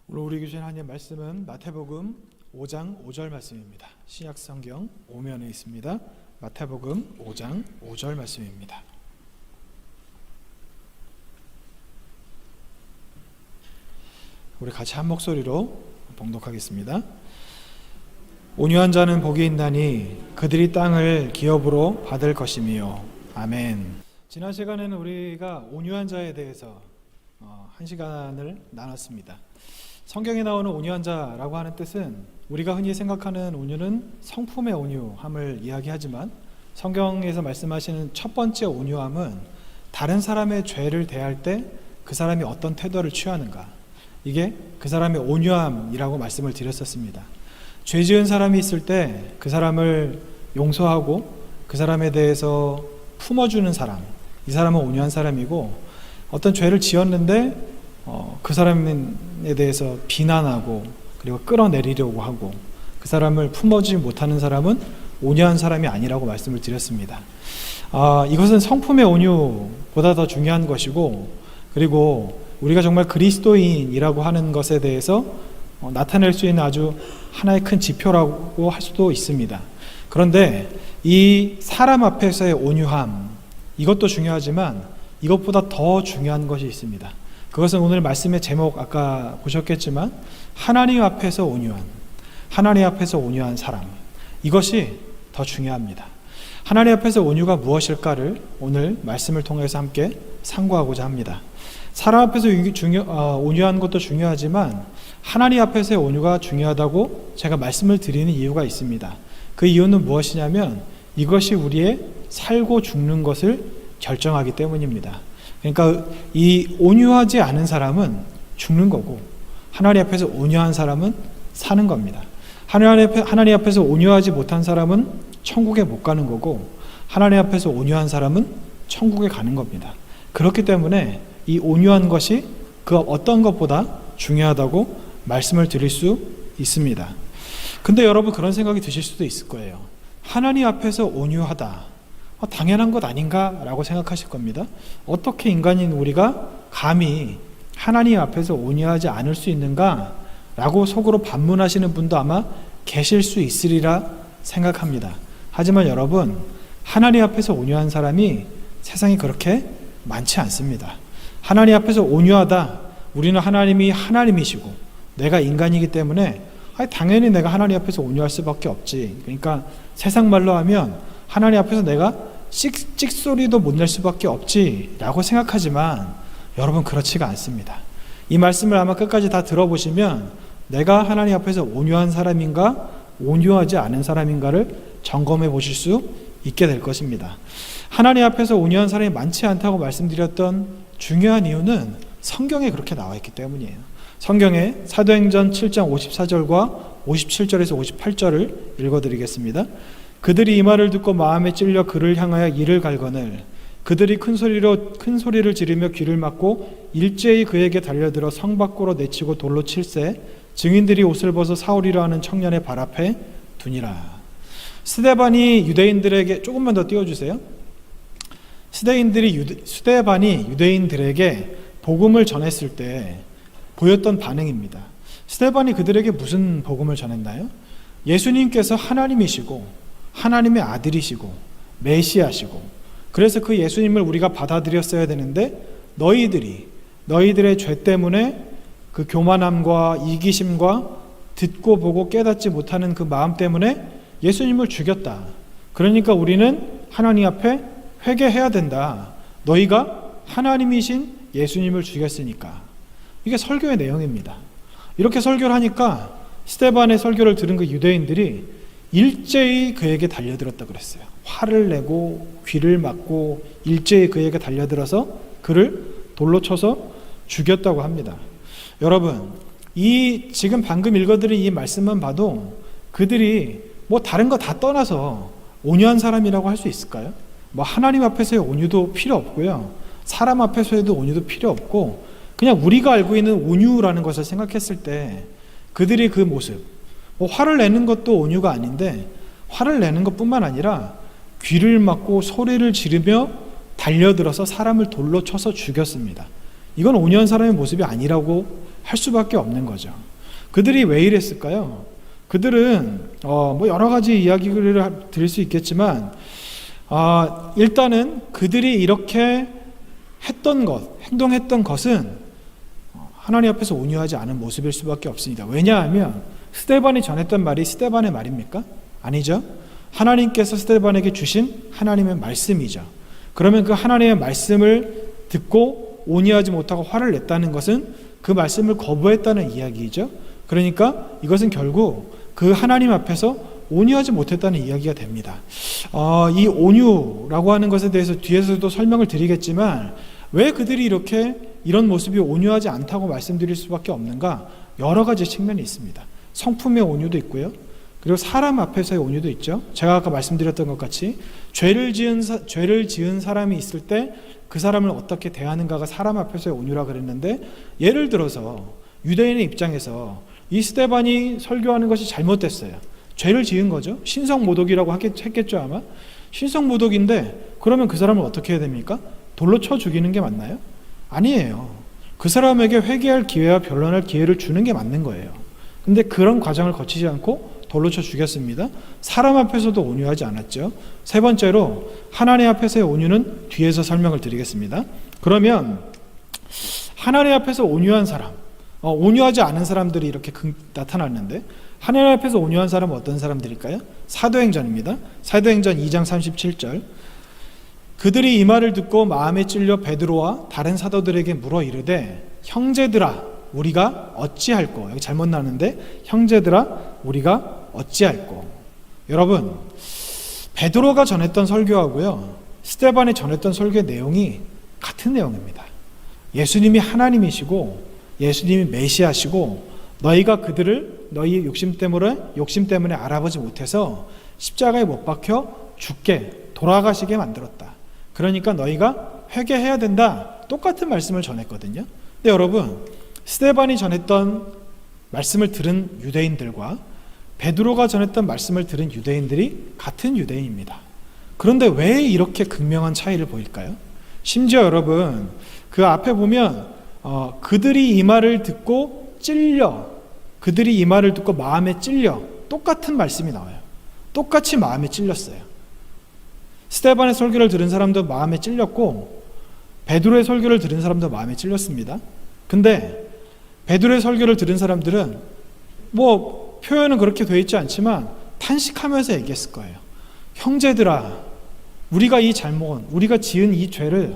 오늘 우리 주신 하나님의 말씀은 마태복음 5장 5절 말씀입니다. 신약 성경 5면에 있습니다. 마태복음 5장 5절 말씀입니다. 우리 같이 한 목소리로 봉독하겠습니다. 온유한 자는 복이 있나니 그들이 땅을 기업으로 받을 것이며. 아멘. 지난 시간에는 우리가 온유한 자에 대해서 한 시간을 나눴습니다. 성경에 나오는 온유한 자라고 하는 뜻은 우리가 흔히 생각하는 온유는 성품의 온유함을 이야기하지만, 성경에서 말씀하시는 첫 번째 온유함은 다른 사람의 죄를 대할 때 그 사람이 어떤 태도를 취하는가, 이게 그 사람의 온유함이라고 말씀을 드렸었습니다. 죄 지은 사람이 있을 때 그 사람을 용서하고 그 사람에 대해서 품어주는 사람, 이 사람은 온유한 사람이고, 어떤 죄를 지었는데 그 사람에 대해서 비난하고 그리고 끌어내리려고 하고 그 사람을 품어주지 못하는 사람은 온유한 사람이 아니라고 말씀을 드렸습니다. 이것은 성품의 온유보다 더 중요한 것이고, 그리고 우리가 정말 그리스도인이라고 하는 것에 대해서 나타낼 수 있는 아주 하나의 큰 지표라고 할 수도 있습니다. 그런데 이 사람 앞에서의 온유함, 이것도 중요하지만 이것보다 더 중요한 것이 있습니다. 그것은 오늘 말씀의 제목, 아까 보셨겠지만 하나님 앞에서 온유한, 하나님 앞에서 온유한 사람, 이것이 더 중요합니다. 하나님 앞에서 온유가 무엇일까를 오늘 말씀을 통해서 함께 상고하고자 합니다. 사람 앞에서 온유한 것도 중요하지만 하나님 앞에서의 온유가 중요하다고 제가 말씀을 드리는 이유가 있습니다. 그 이유는 무엇이냐면 이것이 우리의 살고 죽는 것을 결정하기 때문입니다. 그러니까 이 온유하지 않은 사람은 죽는 거고, 하나님 앞에서 온유한 사람은 사는 겁니다. 하나님 앞에서 온유하지 못한 사람은 천국에 못 가는 거고, 하나님 앞에서 온유한 사람은 천국에 가는 겁니다. 그렇기 때문에 이 온유한 것이 그 어떤 것보다 중요하다고 말씀을 드릴 수 있습니다. 근데 여러분, 그런 생각이 드실 수도 있을 거예요. 하나님 앞에서 온유하다, 당연한 것 아닌가? 라고 생각하실 겁니다. 어떻게 인간인 우리가 감히 하나님 앞에서 온유하지 않을 수 있는가? 라고 속으로 반문하시는 분도 아마 계실 수 있으리라 생각합니다. 하지만 여러분, 하나님 앞에서 온유한 사람이 세상에 그렇게 많지 않습니다. 하나님 앞에서 온유하다, 우리는 하나님이 하나님이시고 내가 인간이기 때문에 당연히 내가 하나님 앞에서 온유할 수밖에 없지. 그러니까 세상 말로 하면 하나님 앞에서 내가 찍소리도 못 낼 수밖에 없지 라고 생각하지만, 여러분, 그렇지가 않습니다. 이 말씀을 아마 끝까지 다 들어보시면 내가 하나님 앞에서 온유한 사람인가 온유하지 않은 사람인가를 점검해 보실 수 있게 될 것입니다. 하나님 앞에서 온유한 사람이 많지 않다고 말씀드렸던 중요한 이유는 성경에 그렇게 나와 있기 때문이에요. 성경에 사도행전 7장 54절과 57절에서 58절을 읽어드리겠습니다. 그들이 이 말을 듣고 마음에 찔려 그를 향하여 이를 갈거늘 그들이 큰 소리를 지르며 귀를 막고 일제히 그에게 달려들어 성 밖으로 내치고 돌로 칠세 증인들이 옷을 벗어 사울이라 하는 청년의 발 앞에 두니라. 스데반이 유대인들에게, 조금만 더 띄워주세요. 스데반이 유대인들에게 복음을 전했을 때 보였던 반응입니다. 스데반이 그들에게 무슨 복음을 전했나요? 예수님께서 하나님이시고 하나님의 아들이시고 메시아시고, 그래서 그 예수님을 우리가 받아들였어야 되는데 너희들의 죄 때문에 그 교만함과 이기심과 듣고 보고 깨닫지 못하는 그 마음 때문에 예수님을 죽였다. 그러니까 우리는 하나님 앞에 회개해야 된다. 너희가 하나님이신 예수님을 죽였으니까. 이게 설교의 내용입니다. 이렇게 설교를 하니까 스데반의 설교를 들은 그 유대인들이 일제히 그에게 달려들었다 그랬어요. 화를 내고 귀를 막고 일제히 그에게 달려들어서 그를 돌로 쳐서 죽였다고 합니다. 여러분, 이 지금 방금 읽어드린 이 말씀만 봐도 그들이 다른 거 다 떠나서 온유한 사람이라고 할 수 있을까요? 하나님 앞에서의 온유도 필요 없고요, 사람 앞에서의 온유도 필요 없고, 그냥 우리가 알고 있는 온유라는 것을 생각했을 때 그들이 그 모습, 화를 내는 것도 온유가 아닌데, 화를 내는 것뿐만 아니라 귀를 막고 소리를 지르며 달려들어서 사람을 돌로 쳐서 죽였습니다. 이건 온유한 사람의 모습이 아니라고 할 수밖에 없는 거죠. 그들이 왜 이랬을까요? 그들은 뭐 여러 가지 이야기를 드릴 수 있겠지만 일단은 그들이 이렇게 행동했던 것은 하나님 앞에서 온유하지 않은 모습일 수밖에 없습니다. 왜냐하면 스데반이 전했던 말이 스데반의 말입니까? 아니죠. 하나님께서 스데반에게 주신 하나님의 말씀이죠. 그러면 그 하나님의 말씀을 듣고 온유하지 못하고 화를 냈다는 것은 그 말씀을 거부했다는 이야기이죠. 그러니까 이것은 결국 그 하나님 앞에서 온유하지 못했다는 이야기가 됩니다. 이 온유라고 하는 것에 대해서 뒤에서도 설명을 드리겠지만 왜 그들이 이런 모습이 온유하지 않다고 말씀드릴 수밖에 없는가? 여러 가지 측면이 있습니다. 성품의 온유도 있고요. 그리고 사람 앞에서의 온유도 있죠. 제가 아까 말씀드렸던 것 같이 죄를 지은 사람이 있을 때 그 사람을 어떻게 대하는가가 사람 앞에서의 온유라 그랬는데, 예를 들어서 유대인의 입장에서 이 스데반이 설교하는 것이 잘못됐어요. 죄를 지은 거죠. 신성모독이라고 했겠죠 아마. 신성모독인데 그러면 그 사람을 어떻게 해야 됩니까? 돌로 쳐 죽이는 게 맞나요? 아니에요. 그 사람에게 회개할 기회와 변론할 기회를 주는 게 맞는 거예요. 근데 그런 과정을 거치지 않고 돌로 쳐 죽였습니다. 사람 앞에서도 온유하지 않았죠. 세 번째로 하나님 앞에서의 온유는 뒤에서 설명을 드리겠습니다. 그러면 하나님 앞에서 온유한 사람, 온유하지 않은 사람들이 이렇게 나타났는데 하나님 앞에서 온유한 사람은 어떤 사람들일까요? 사도행전입니다. 사도행전 2장 37절. 그들이 이 말을 듣고 마음에 찔려 베드로와 다른 사도들에게 물어 이르되 형제들아 우리가 어찌할꼬. 여기 잘못 나왔는데 형제들아 우리가 어찌할꼬. 여러분, 베드로가 전했던 설교하고요 스데반이 전했던 설교의 내용이 같은 내용입니다. 예수님이 하나님이시고 예수님이 메시아시고 너희가 그들을 너희 욕심 때문에 알아보지 못해서 십자가에 못 박혀 죽게 돌아가시게 만들었다. 그러니까 너희가 회개해야 된다. 똑같은 말씀을 전했거든요. 근데 여러분, 스데반이 전했던 말씀을 들은 유대인들과 베드로가 전했던 말씀을 들은 유대인들이 같은 유대인입니다. 그런데 왜 이렇게 극명한 차이를 보일까요? 심지어 여러분, 그 앞에 보면 그들이 이 말을 듣고 그들이 이 말을 듣고 마음에 찔려, 똑같은 말씀이 나와요. 똑같이 마음에 찔렸어요. 스데반의 설교를 들은 사람도 마음에 찔렸고 베드로의 설교를 들은 사람도 마음에 찔렸습니다. 근데 베드로의 설교를 들은 사람들은 뭐 표현은 그렇게 되어 있지 않지만 탄식하면서 얘기했을 거예요. 형제들아, 우리가 우리가 지은 이 죄를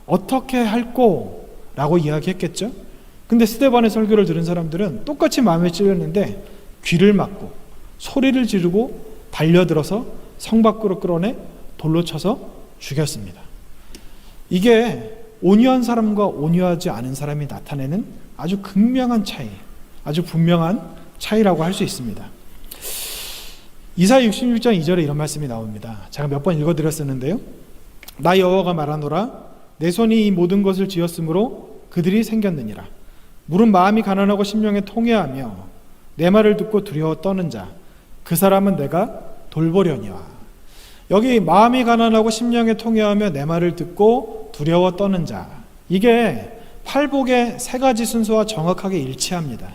어떻게 할꼬? 라고 이야기했겠죠. 근데 스데반의 설교를 들은 사람들은 똑같이 마음에 찔렸는데 귀를 막고 소리를 지르고 달려들어서 성 밖으로 끌어내 돌로 쳐서 죽였습니다. 이게 온유한 사람과 온유하지 않은 사람이 나타내는 아주 극명한 차이, 아주 분명한 차이라고 할 수 있습니다. 이사야 66장 2절에 이런 말씀이 나옵니다. 제가 몇 번 읽어드렸었는데요. 나 여호와가 말하노라 내 손이 이 모든 것을 지었으므로 그들이 생겼느니라. 물은 마음이 가난하고 심령에 통회하며 내 말을 듣고 두려워 떠는 자 그 사람은 내가 돌보려니와. 여기 마음이 가난하고 심령에 통회하며 내 말을 듣고 두려워 떠는 자, 이게 팔복의 세 가지 순서와 정확하게 일치합니다.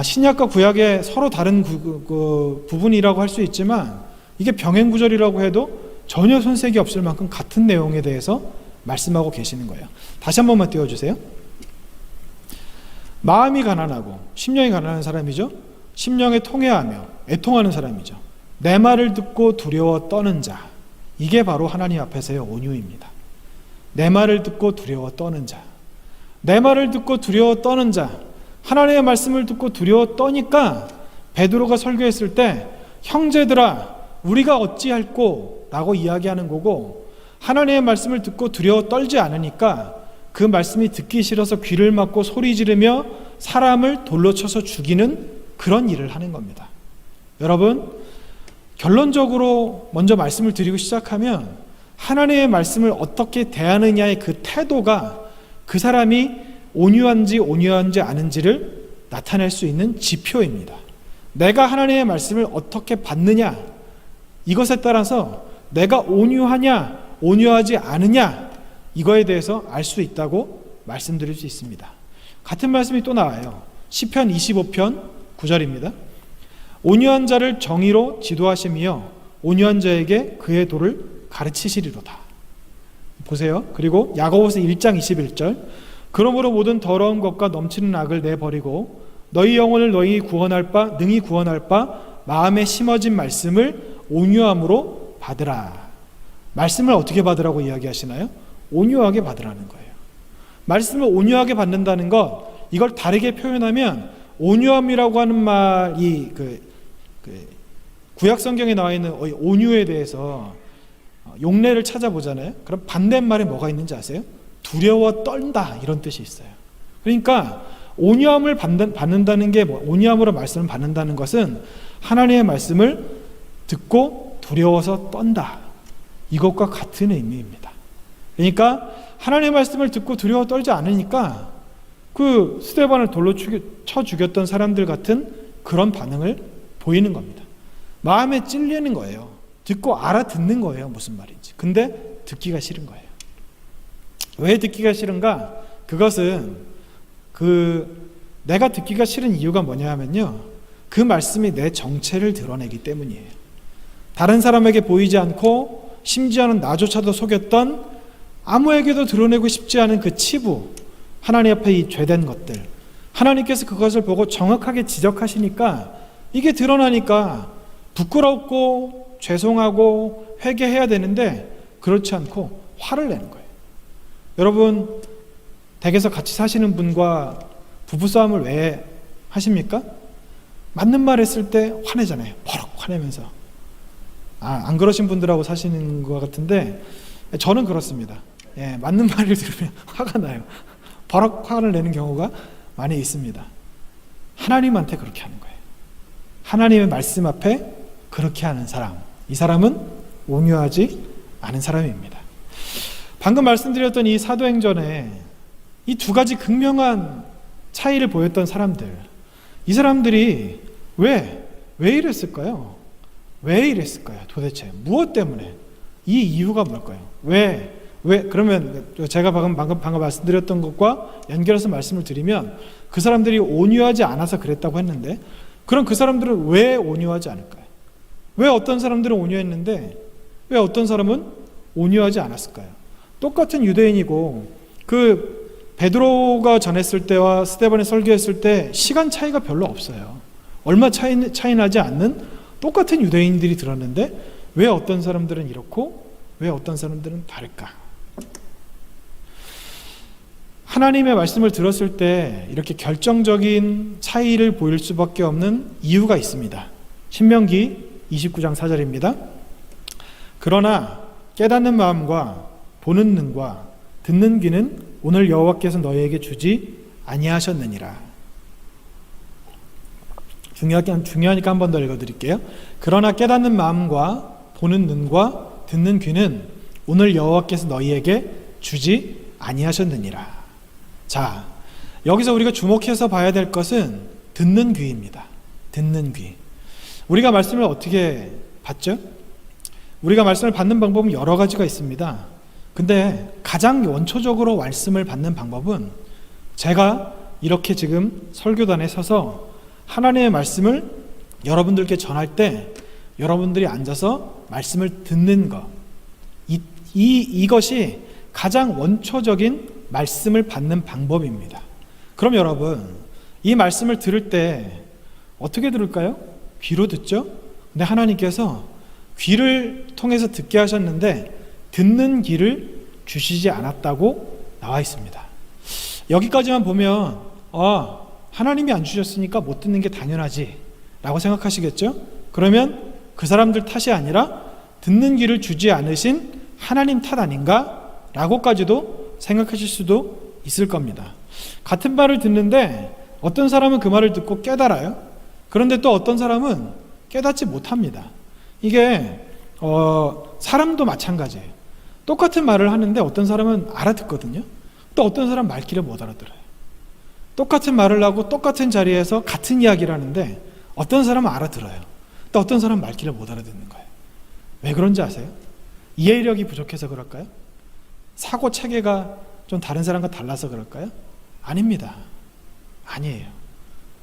신약과 구약의 서로 다른 부분이라고 할 수 있지만 이게 병행구절이라고 해도 전혀 손색이 없을 만큼 같은 내용에 대해서 말씀하고 계시는 거예요. 다시 한 번만 띄워주세요. 마음이 가난하고 심령이 가난한 사람이죠. 심령에 통회하며 애통하는 사람이죠. 내 말을 듣고 두려워 떠는 자, 이게 바로 하나님 앞에서의 온유입니다. 내 말을 듣고 두려워 떠는 자, 내 말을 듣고 두려워 떠는 자, 하나님의 말씀을 듣고 두려워 떠니까 베드로가 설교했을 때 형제들아 우리가 어찌할꼬 라고 이야기하는 거고, 하나님의 말씀을 듣고 두려워 떨지 않으니까 그 말씀이 듣기 싫어서 귀를 막고 소리 지르며 사람을 돌로 쳐서 죽이는 그런 일을 하는 겁니다. 여러분, 결론적으로 먼저 말씀을 드리고 시작하면 하나님의 말씀을 어떻게 대하느냐의 그 태도가 그 사람이 온유한지 않은지를 나타낼 수 있는 지표입니다. 내가 하나님의 말씀을 어떻게 받느냐, 이것에 따라서 내가 온유하냐 온유하지 않으냐, 이거에 대해서 알 수 있다고 말씀드릴 수 있습니다. 같은 말씀이 또 나와요. 시편 25편 9절입니다. 온유한 자를 정의로 지도하시며 온유한 자에게 그의 도를 가르치시리로다. 보세요. 그리고 야고보서 1장 21절, 그러므로 모든 더러운 것과 넘치는 악을 내버리고 너희 영혼을 능히 구원할 바 마음에 심어진 말씀을 온유함으로 받으라. 말씀을 어떻게 받으라고 이야기하시나요? 온유하게 받으라는 거예요. 말씀을 온유하게 받는다는 것, 이걸 다르게 표현하면 온유함이라고 하는 말이 구약 성경에 나와 있는 온유에 대해서 용례를 찾아보잖아요. 그럼 반대말에 뭐가 있는지 아세요? 두려워 떨다, 이런 뜻이 있어요. 그러니까 온유함을 받는다는 게 온유함으로 말씀을 받는다는 것은 하나님의 말씀을 듣고 두려워서 떤다, 이것과 같은 의미입니다. 그러니까 하나님의 말씀을 듣고 두려워 떨지 않으니까 그 스데반을 돌로 쳐 죽였던 사람들 같은 그런 반응을 보이는 겁니다. 마음에 찔리는 거예요. 듣고 알아듣는 거예요, 무슨 말인지. 근데 듣기가 싫은 거예요. 왜 듣기가 싫은가? 그것은 내가 듣기가 싫은 이유가 뭐냐 하면요, 그 말씀이 내 정체를 드러내기 때문이에요. 다른 사람에게 보이지 않고 심지어는 나조차도 속였던, 아무에게도 드러내고 싶지 않은 그 치부, 하나님 앞에 이 죄된 것들, 하나님께서 그것을 보고 정확하게 지적하시니까 이게 드러나니까 부끄럽고 죄송하고 회개해야 되는데 그렇지 않고 화를 내는 거예요. 여러분, 댁에서 같이 사시는 분과 부부싸움을 왜 하십니까? 맞는 말 했을 때 화내잖아요. 버럭 화내면서. 안 그러신 분들하고 사시는 것 같은데 저는 그렇습니다. 맞는 말을 들으면 화가 나요. 버럭 화를 내는 경우가 많이 있습니다. 하나님한테 그렇게 하는 거예요. 하나님의 말씀 앞에 그렇게 하는 사람, 이 사람은 온유하지 않은 사람입니다. 방금 말씀드렸던 이 사도행전에 이 두 가지 극명한 차이를 보였던 사람들, 이 사람들이 왜 이랬을까요? 왜 이랬을까요? 도대체 무엇 때문에? 이 이유가 뭘까요? 왜? 그러면 제가 방금 말씀드렸던 것과 연결해서 말씀을 드리면, 그 사람들이 온유하지 않아서 그랬다고 했는데, 그럼 그 사람들은 왜 온유하지 않을까요? 왜 어떤 사람들은 온유했는데 왜 어떤 사람은 온유하지 않았을까요? 똑같은 유대인이고, 그 베드로가 전했을 때와 스데반이 설교했을 때 시간 차이가 별로 없어요. 얼마 차이 나지 않는 똑같은 유대인들이 들었는데 왜 어떤 사람들은 이렇고 왜 어떤 사람들은 다를까? 하나님의 말씀을 들었을 때 이렇게 결정적인 차이를 보일 수밖에 없는 이유가 있습니다. 신명기 29장 4절입니다. 그러나 깨닫는 마음과 보는 눈과 듣는 귀는 오늘 여호와께서 너희에게 주지 아니하셨느니라. 중요하니까 한 번 더 읽어드릴게요. 그러나 깨닫는 마음과 보는 눈과 듣는 귀는 오늘 여호와께서 너희에게 주지 아니하셨느니라. 자, 여기서 우리가 주목해서 봐야 될 것은 듣는 귀입니다. 듣는 귀. 우리가 말씀을 어떻게 받죠? 우리가 말씀을 받는 방법은 여러 가지가 있습니다. 근데 가장 원초적으로 말씀을 받는 방법은 제가 이렇게 지금 설교단에 서서 하나님의 말씀을 여러분들께 전할 때 여러분들이 앉아서 말씀을 듣는 것, 이것이 가장 원초적인 말씀을 받는 방법입니다. 그럼 여러분, 이 말씀을 들을 때 어떻게 들을까요? 귀로 듣죠? 근데 하나님께서 귀를 통해서 듣게 하셨는데 듣는 귀를 주시지 않았다고 나와 있습니다. 여기까지만 보면 하나님이 안 주셨으니까 못 듣는 게 당연하지 라고 생각하시겠죠? 그러면 그 사람들 탓이 아니라 듣는 귀를 주지 않으신 하나님 탓 아닌가? 라고까지도 생각하실 수도 있을 겁니다. 같은 말을 듣는데 어떤 사람은 그 말을 듣고 깨달아요. 그런데 또 어떤 사람은 깨닫지 못합니다. 이게 사람도 마찬가지예요. 똑같은 말을 하는데 어떤 사람은 알아듣거든요. 또 어떤 사람은 말귀를 못 알아들어요. 똑같은 말을 하고 똑같은 자리에서 같은 이야기를 하는데 어떤 사람은 알아들어요. 또 어떤 사람은 말귀를 못 알아듣는 거예요. 왜 그런지 아세요? 이해력이 부족해서 그럴까요? 사고 체계가 좀 다른 사람과 달라서 그럴까요? 아닙니다. 아니에요.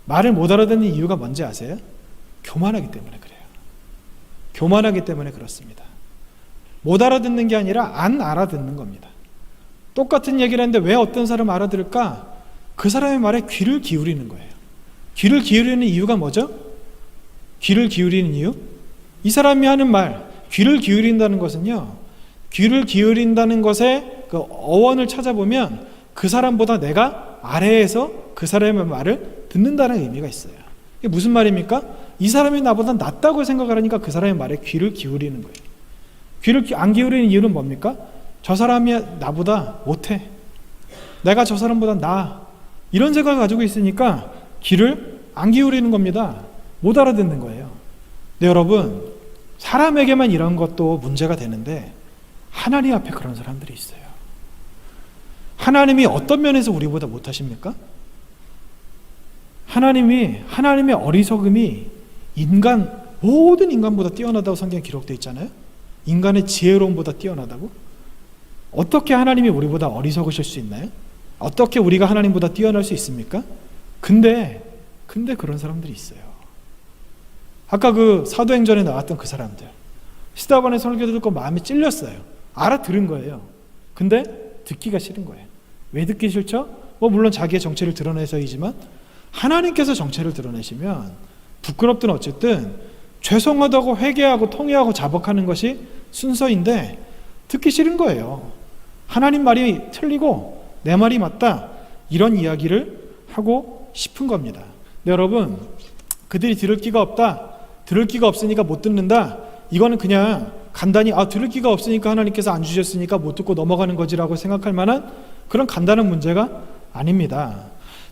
말을 못 알아듣는 이유가 뭔지 아세요? 교만하기 때문에 그래요. 교만하기 때문에 그렇습니다. 못 알아듣는 게 아니라 안 알아듣는 겁니다. 똑같은 얘기를 하는데 왜 어떤 사람 알아들을까? 그 사람의 말에 귀를 기울이는 거예요. 귀를 기울이는 이유가 뭐죠? 귀를 기울이는 이유? 이 사람이 하는 말, 귀를 기울인다는 것은요, 귀를 기울인다는 것의 그 어원을 찾아보면 그 사람보다 내가 아래에서 그 사람의 말을 듣는다는 의미가 있어요. 이게 무슨 말입니까? 이 사람이 나보다 낫다고 생각을 하니까 그 사람의 말에 귀를 기울이는 거예요. 귀를 안 기울이는 이유는 뭡니까? 저 사람이 나보다 못해. 내가 저 사람보다 나아. 이런 생각을 가지고 있으니까 귀를 안 기울이는 겁니다. 못 알아듣는 거예요. 근데 여러분, 사람에게만 이런 것도 문제가 되는데 하나님 앞에 그런 사람들이 있어요. 하나님이 어떤 면에서 우리보다 못하십니까? 하나님의 어리석음이 모든 인간보다 뛰어나다고 성경에 기록되어 있잖아요. 인간의 지혜로움보다 뛰어나다고? 어떻게 하나님이 우리보다 어리석으실 수 있나요? 어떻게 우리가 하나님보다 뛰어날 수 있습니까? 근데 그런 사람들이 있어요. 아까 그 사도행전에 나왔던 그 사람들, 스데반의 설교 듣고 마음이 찔렸어요. 알아들은 거예요. 근데 듣기가 싫은 거예요. 왜 듣기 싫죠? 물론 자기의 정체를 드러내서이지만 하나님께서 정체를 드러내시면 부끄럽든 어쨌든 죄송하다고 회개하고 통회하고 자복하는 것이 순서인데 듣기 싫은 거예요. 하나님 말이 틀리고 내 말이 맞다, 이런 이야기를 하고 싶은 겁니다. 근데 여러분, 그들이 들을 기가 없다, 들을 기가 없으니까 못 듣는다, 이거는 그냥 간단히 들을 기가 없으니까 하나님께서 안 주셨으니까 못 듣고 넘어가는 거지라고 생각할 만한 그런 간단한 문제가 아닙니다.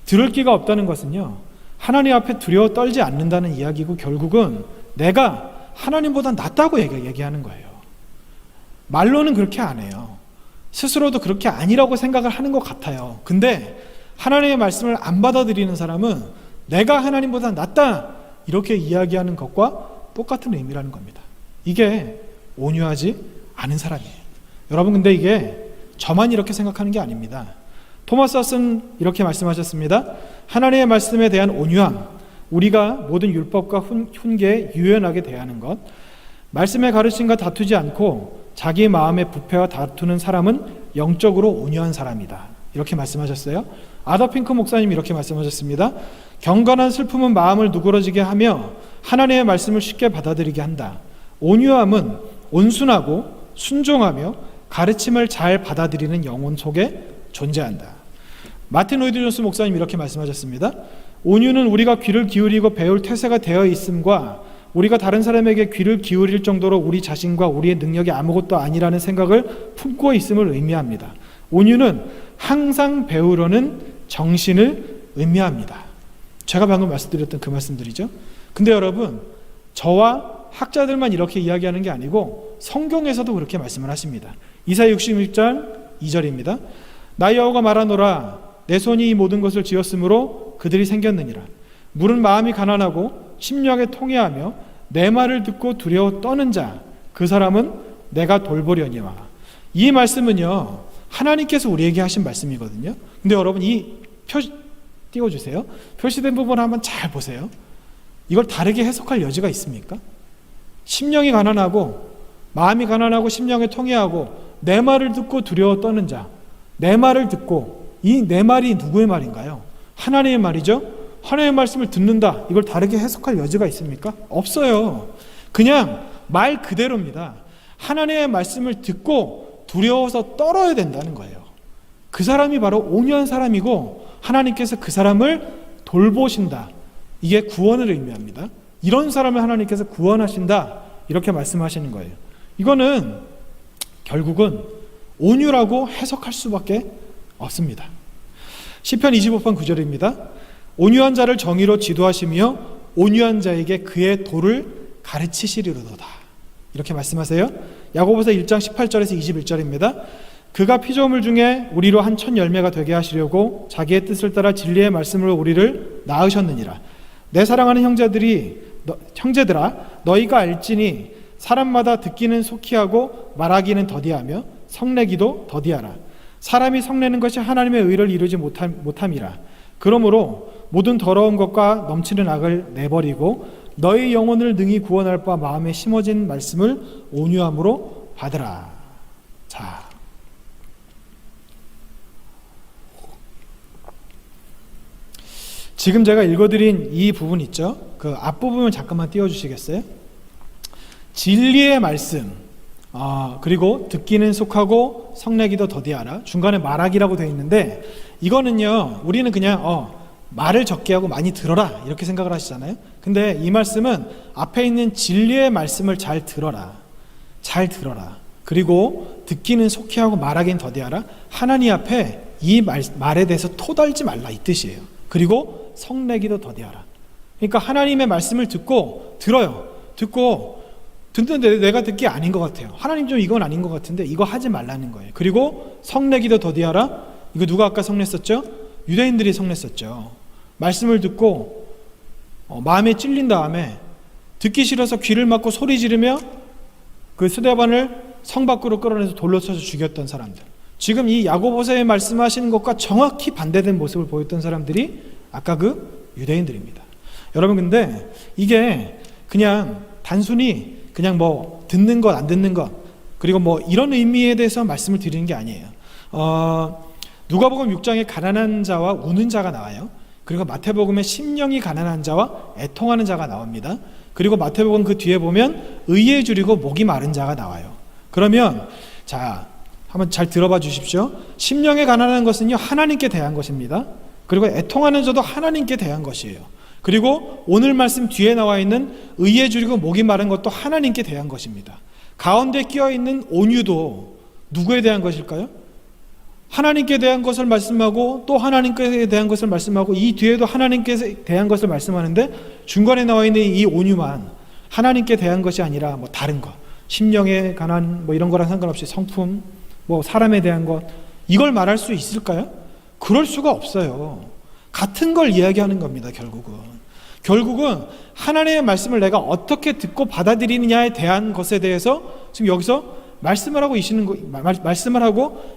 들을 기가 없다는 것은요, 하나님 앞에 두려워 떨지 않는다는 이야기고 결국은 내가 하나님보다 낫다고 얘기하는 거예요. 말로는 그렇게 안 해요. 스스로도 그렇게 아니라고 생각을 하는 것 같아요. 근데 하나님의 말씀을 안 받아들이는 사람은 내가 하나님보다 낫다, 이렇게 이야기하는 것과 똑같은 의미라는 겁니다. 이게 온유하지 않은 사람이에요. 여러분, 근데 이게 저만 이렇게 생각하는 게 아닙니다. 토마스 핫슨 이렇게 말씀하셨습니다. 하나님의 말씀에 대한 온유함, 우리가 모든 율법과 훈계에 유연하게 대하는 것, 말씀의 가르침과 다투지 않고 자기 마음의 부패와 다투는 사람은 영적으로 온유한 사람이다, 이렇게 말씀하셨어요. 아더 핑크 목사님 이렇게 말씀하셨습니다. 경건한 슬픔은 마음을 누그러지게 하며 하나님의 말씀을 쉽게 받아들이게 한다. 온유함은 온순하고 순종하며 가르침을 잘 받아들이는 영혼 속에 존재한다. 마틴 로이드 존스 목사님 이렇게 말씀하셨습니다. 온유는 우리가 귀를 기울이고 배울 태세가 되어 있음과 우리가 다른 사람에게 귀를 기울일 정도로 우리 자신과 우리의 능력이 아무것도 아니라는 생각을 품고 있음을 의미합니다. 온유는 항상 배우려는 정신을 의미합니다. 제가 방금 말씀드렸던 그 말씀들이죠. 근데 여러분, 저와 학자들만 이렇게 이야기하는 게 아니고 성경에서도 그렇게 말씀을 하십니다. 이사야 66장 2절입니다. 나 여호와가 말하노라, 내 손이 이 모든 것을 지었으므로 그들이 생겼느니라. 물은 마음이 가난하고 심령에 통회하며 내 말을 듣고 두려워 떠는 자, 그 사람은 내가 돌보려니와. 이 말씀은요, 하나님께서 우리에게 하신 말씀이거든요. 근데 여러분, 이 띄워주세요. 표시된 부분 한번 잘 보세요. 이걸 다르게 해석할 여지가 있습니까? 심령이 가난하고 마음이 가난하고 심령에 통회하고 내 말을 듣고 두려워 떠는 자, 내 말을 듣고, 이 내 말이 누구의 말인가요? 하나님의 말이죠. 하나님의 말씀을 듣는다, 이걸 다르게 해석할 여지가 있습니까? 없어요. 그냥 말 그대로입니다. 하나님의 말씀을 듣고 두려워서 떨어야 된다는 거예요. 그 사람이 바로 온유한 사람이고 하나님께서 그 사람을 돌보신다, 이게 구원을 의미합니다. 이런 사람을 하나님께서 구원하신다, 이렇게 말씀하시는 거예요. 이거는 결국은 온유라고 해석할 수밖에 없습니다. 시편 25편 9절입니다. 온유한 자를 정의로 지도하시며 온유한 자에게 그의 도를 가르치시리로다, 이렇게 말씀하세요. 야고보서 1장 18절에서 21절입니다. 그가 피조물 중에 우리로 한 첫 열매가 되게 하시려고 자기의 뜻을 따라 진리의 말씀으로 우리를 낳으셨느니라. 내 사랑하는 형제들아, 너희가 알지니 사람마다 듣기는 속히 하고 말하기는 더디하며 성내기도 더디하라. 사람이 성내는 것이 하나님의 의를 이루지 못함이라. 그러므로 모든 더러운 것과 넘치는 악을 내버리고 너희 영혼을 능히 구원할 바 마음에 심어진 말씀을 온유함으로 받으라. 자, 지금 제가 읽어드린 이 부분 있죠? 그 앞부분을 잠깐만 띄워주시겠어요? 진리의 말씀, 그리고 듣기는 속하고 성내기도 더디하라. 중간에 말하기라고 되어 있는데, 이거는요, 우리는 그냥 말을 적게 하고 많이 들어라 이렇게 생각을 하시잖아요. 근데 이 말씀은 앞에 있는 진리의 말씀을 잘 들어라. 잘 들어라. 그리고 듣기는 속히 하고 말하기는 더디하라. 하나님 앞에 이 말에 대해서 토달지 말라, 이 뜻이에요. 그리고 성내기도 더디하라. 그러니까 하나님의 말씀을 들어요. 듣는데 내가 듣기 아닌 것 같아요. 하나님 좀 이건 아닌 것 같은데 이거 하지 말라는 거예요. 그리고 성내기도 더디하라. 이거 누가 아까 성냈었죠? 유대인들이 성냈었죠. 말씀을 듣고 마음에 찔린 다음에 듣기 싫어서 귀를 막고 소리 지르며 그 스데반을 성 밖으로 끌어내서 돌로 쳐서 죽였던 사람들. 지금 이 야고보서에 말씀하시는 것과 정확히 반대된 모습을 보였던 사람들이 아까 그 유대인들입니다. 여러분, 근데 이게 그냥 단순히 그냥 뭐 듣는 것 안 듣는 것 그리고 뭐 이런 의미에 대해서 말씀을 드리는 게 아니에요. 누가복음 6장에 가난한 자와 우는 자가 나와요. 그리고 마태복음에 심령이 가난한 자와 애통하는 자가 나옵니다. 그리고 마태복음 그 뒤에 보면 의에 줄이고 목이 마른 자가 나와요. 그러면 자, 한번 잘 들어봐 주십시오. 심령에 가난한 것은요, 하나님께 대한 것입니다. 그리고 애통하는 자도 하나님께 대한 것이에요. 그리고 오늘 말씀 뒤에 나와 있는 의에 줄이고 목이 마른 것도 하나님께 대한 것입니다. 가운데 끼어 있는 온유도 누구에 대한 것일까요? 하나님께 대한 것을 말씀하고 또 하나님께 대한 것을 말씀하고 이 뒤에도 하나님께 대한 것을 말씀하는데 중간에 나와 있는 이 온유만 하나님께 대한 것이 아니라 뭐 다른 것, 심령의 가난 뭐 이런 거랑 상관없이 성품, 뭐 사람에 대한 것, 이걸 말할 수 있을까요? 그럴 수가 없어요. 같은 걸 이야기하는 겁니다. 결국은 하나님의 말씀을 내가 어떻게 듣고 받아들이느냐에 대한 것에 대해서 지금 여기서 말씀을 하고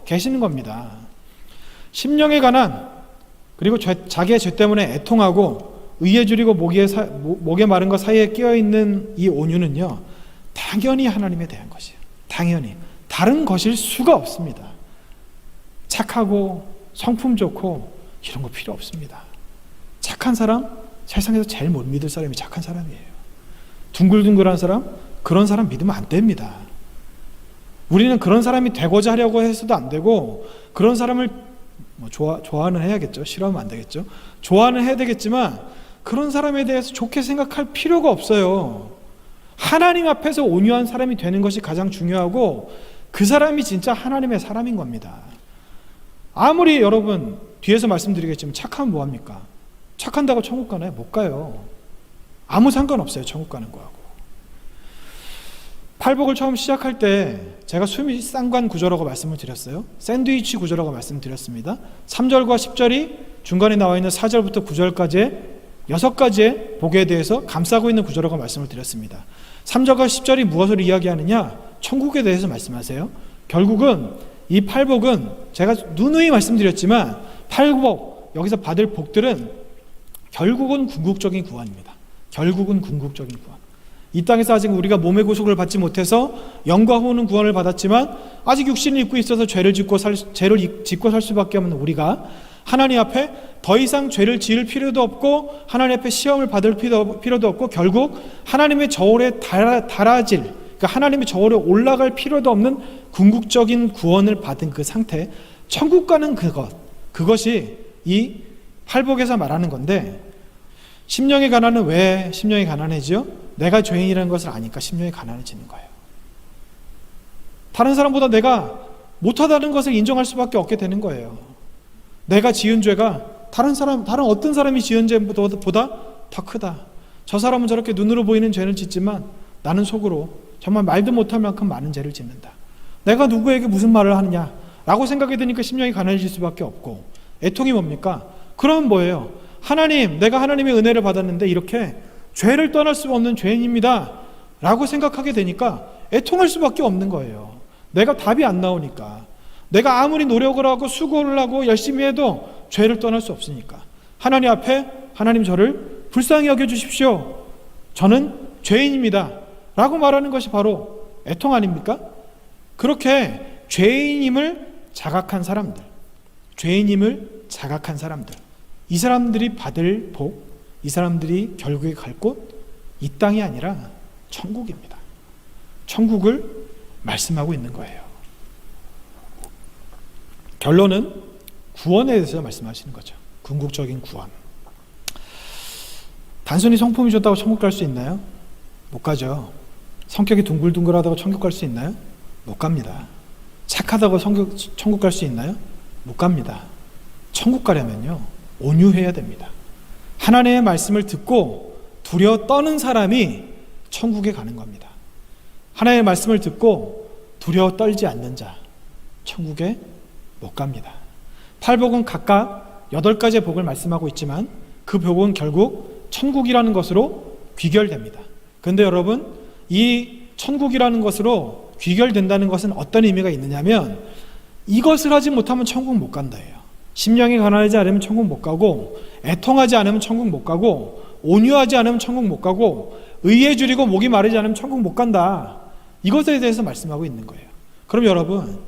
계시는 겁니다. 심령의 가난, 그리고 자기의 죄 때문에 애통하고 의에 줄이고 목에 마른 것 사이에 끼어있는 이 온유는요, 당연히 하나님에 대한 것이에요. 당연히 다른 것일 수가 없습니다. 착하고 성품 좋고 이런 거 필요 없습니다. 착한 사람, 세상에서 제일 못 믿을 사람이 착한 사람이에요. 둥글둥글한 사람, 그런 사람 믿으면 안 됩니다. 우리는 그런 사람이 되고자 하려고 해서도 안 되고, 그런 사람을 뭐 좋아는 해야겠죠. 싫어하면 안 되겠죠. 좋아는 해야 되겠지만 그런 사람에 대해서 좋게 생각할 필요가 없어요. 하나님 앞에서 온유한 사람이 되는 것이 가장 중요하고, 그 사람이 진짜 하나님의 사람인 겁니다. 아무리 여러분 뒤에서 말씀드리겠지만 착하면 뭐합니까? 착한다고 천국 가나요? 못 가요. 아무 상관없어요, 천국 가는 거하고. 팔복을 처음 시작할 때 제가 수미상관 구조라고 말씀을 드렸어요. 샌드위치 구조라고 말씀드렸습니다. 3절과 10절이 중간에 나와 있는 4절부터 9절까지의 6가지의 복에 대해서 감싸고 있는 구조라고 말씀을 드렸습니다. 3절과 10절이 무엇을 이야기하느냐? 천국에 대해서 말씀하세요. 결국은 이 팔복은 제가 누누이 말씀드렸지만 팔복, 여기서 받을 복들은 결국은 궁극적인 구원입니다. 결국은 궁극적인 구원. 이 땅에서 아직 우리가 몸의 구속을 받지 못해서 영과 후는 구원을 받았지만 아직 육신을 입고 있어서 죄를 짓고 살 수밖에 없는 우리가 하나님 앞에 더 이상 죄를 지을 필요도 없고 하나님 앞에 시험을 받을 필요도 없고 결국 하나님의 저울에 달아질, 그러니까 하나님의 저울에 올라갈 필요도 없는 궁극적인 구원을 받은 그 상태, 천국 가는 그것이 이 팔복에서 말하는 건데, 심령의 가난은 왜 심령이 가난해지요? 내가 죄인이라는 것을 아니까 심령이 가난해지는 거예요. 다른 사람보다 내가 못하다는 것을 인정할 수밖에 없게 되는 거예요. 내가 지은 죄가 다른 어떤 사람이 지은 죄보다 더 크다. 저 사람은 저렇게 눈으로 보이는 죄를 짓지만 나는 속으로 정말 말도 못할 만큼 많은 죄를 짓는다. 내가 누구에게 무슨 말을 하느냐 라고 생각이 드니까 심령이 가난해질 수밖에 없고, 애통이 뭡니까? 그럼 뭐예요? 하나님, 내가 하나님의 은혜를 받았는데 이렇게 죄를 떠날 수 없는 죄인입니다 라고 생각하게 되니까 애통할 수밖에 없는 거예요. 내가 답이 안 나오니까. 내가 아무리 노력을 하고 수고를 하고 열심히 해도 죄를 떠날 수 없으니까 하나님 앞에 하나님 저를 불쌍히 여겨주십시오. 저는 죄인입니다. 라고 말하는 것이 바로 애통 아닙니까? 그렇게 죄인임을 자각한 사람들, 죄인임을 자각한 사람들, 이 사람들이 받을 복, 이 사람들이 결국에 갈 곳, 이 땅이 아니라 천국입니다. 천국을 말씀하고 있는 거예요. 결론은 구원에 대해서 말씀하시는 거죠. 궁극적인 구원. 단순히 성품이 좋다고 천국 갈 수 있나요? 못 가죠. 성격이 둥글둥글하다고 천국 갈 수 있나요? 못 갑니다. 착하다고 천국 갈 수 있나요? 못 갑니다. 천국 가려면요, 온유해야 됩니다. 하나님의 말씀을 듣고 두려워 떠는 사람이 천국에 가는 겁니다. 하나님의 말씀을 듣고 두려워 떨지 않는 자, 천국에 못 갑니다. 팔복은 각각 8가지의 복을 말씀하고 있지만 그 복은 결국 천국이라는 것으로 귀결됩니다. 그런데 여러분, 이 천국이라는 것으로 귀결된다는 것은 어떤 의미가 있느냐면 이것을 하지 못하면 천국 못 간다예요. 심령이 가난하지 않으면 천국 못 가고, 애통하지 않으면 천국 못 가고, 온유하지 않으면 천국 못 가고, 의에 줄이고 목이 마르지 않으면 천국 못 간다. 이것에 대해서 말씀하고 있는 거예요. 그럼 여러분,